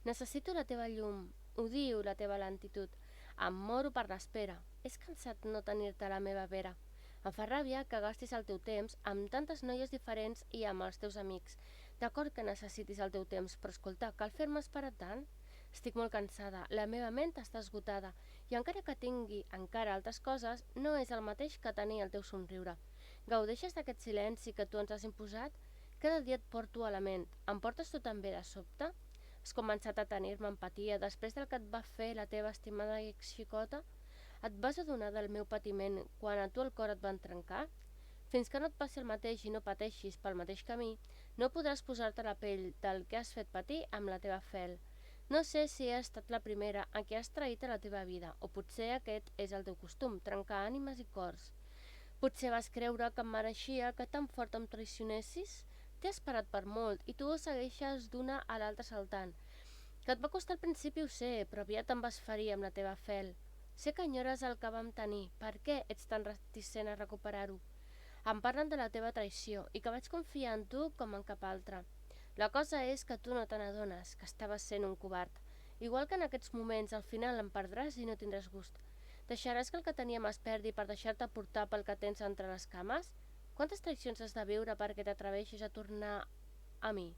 Necessito la teva llum, odio la teva lentitud. Em moro per l'espera. És cansat no tenir-te a la meva vera. Em fa ràbia que gastis el teu temps amb tantes noies diferents i amb els teus amics. D'acord que necessitis el teu temps, però escolta, cal fer-me esperar tant? Estic molt cansada, la meva ment està esgotada i encara que tingui encara altres coses, no és el mateix que tenir el teu somriure. Gaudeixes d'aquest silenci que tu ens has imposat? Cada dia et porto a la ment. Em portes tu també de sobte? Has començat a tenir-me empatia després del que et va fer la teva estimada exxicota? Et vas adonar del meu patiment quan a tu el cor et van trencar? Fins que no et passi el mateix i no pateixis pel mateix camí, no podràs posar-te a la pell del que has fet patir amb la teva fel. No sé si he estat la primera en què has traït a la teva vida, o potser aquest és el teu costum, trencar ànimes i cors. Potser vas creure que em mereixia que tan fort em traicionessis? T'he esperat per molt i tu segueixes d'una a l'altra saltant. Que et va costar al principi ho sé, però aviat em vas ferir amb la teva fel. Sé que enyores el que vam tenir. Per què ets tan reticent a recuperar-ho? Em parlen de la teva traïció i que vaig confiar en tu com en cap altre. La cosa és que tu no te n'adones, que estaves sent un covard. Igual que en aquests moments, al final em perdràs i no tindràs gust. Deixaràs que el que teníem es perdi per deixar-te portar pel que tens entre les cames? Quantes traïcions has de viure perquè t'atreveixis a tornar a mi?